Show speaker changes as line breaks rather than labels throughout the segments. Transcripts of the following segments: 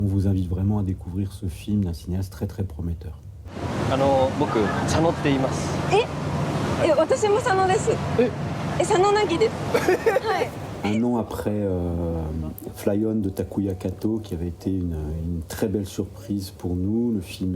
On vous invite vraiment à découvrir ce film d'un cinéaste très très prometteur.
僕佐野って言います。
私も佐野です。佐野凪です。はい。
Un an après Fly On de Takuya Kato, qui avait été une très belle surprise pour nous, le film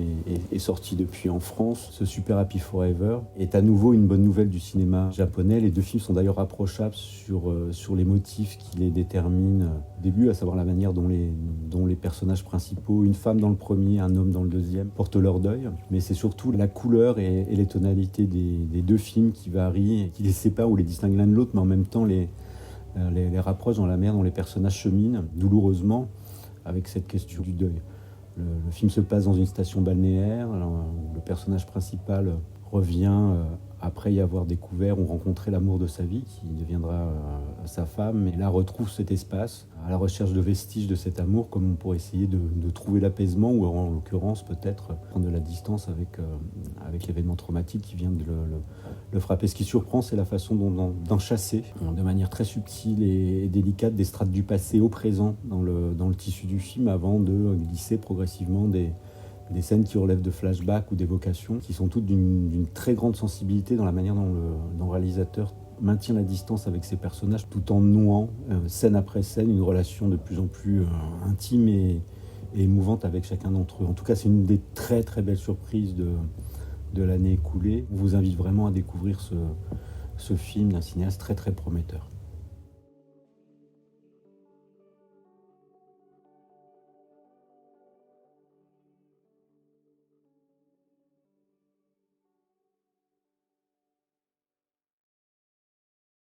est sorti depuis en France. Ce Super Happy Forever est à nouveau une bonne nouvelle du cinéma japonais. Les deux films sont d'ailleurs rapprochables sur les motifs qui les déterminent au début, à savoir la manière dont les personnages principaux, une femme dans le premier, un homme dans le deuxième, portent leur deuil. Mais c'est surtout la couleur et les tonalités des deux films qui varient, qui les séparent ou les distinguent l'un de l'autre, mais en même temps les rapprochent dans la manière dont les personnages cheminent douloureusement avec cette question du deuil. Le film se passe dans une station balnéaire, où le personnage principal revient après y avoir découvert ou rencontré l'amour de sa vie, qui deviendra sa femme, et là retrouve cet espace à la recherche de vestiges de cet amour, comme pour essayer de trouver l'apaisement, ou en l'occurrence peut-être prendre de la distance avec l'événement traumatique qui vient de le frapper. Ce qui surprend, c'est la façon d'en chasser, de manière très subtile et délicate, des strates du passé au présent dans le tissu du film, avant de glisser progressivement des scènes qui relèvent de flashbacks ou d'évocations, qui sont toutes d'une très grande sensibilité dans la manière dont le réalisateur maintient la distance avec ses personnages, tout en nouant, scène après scène, une relation de plus en plus intime et émouvante avec chacun d'entre eux. En tout cas, c'est une des très très belles surprises de l'année écoulée. On vous invite vraiment à découvrir ce film d'un cinéaste très très prometteur.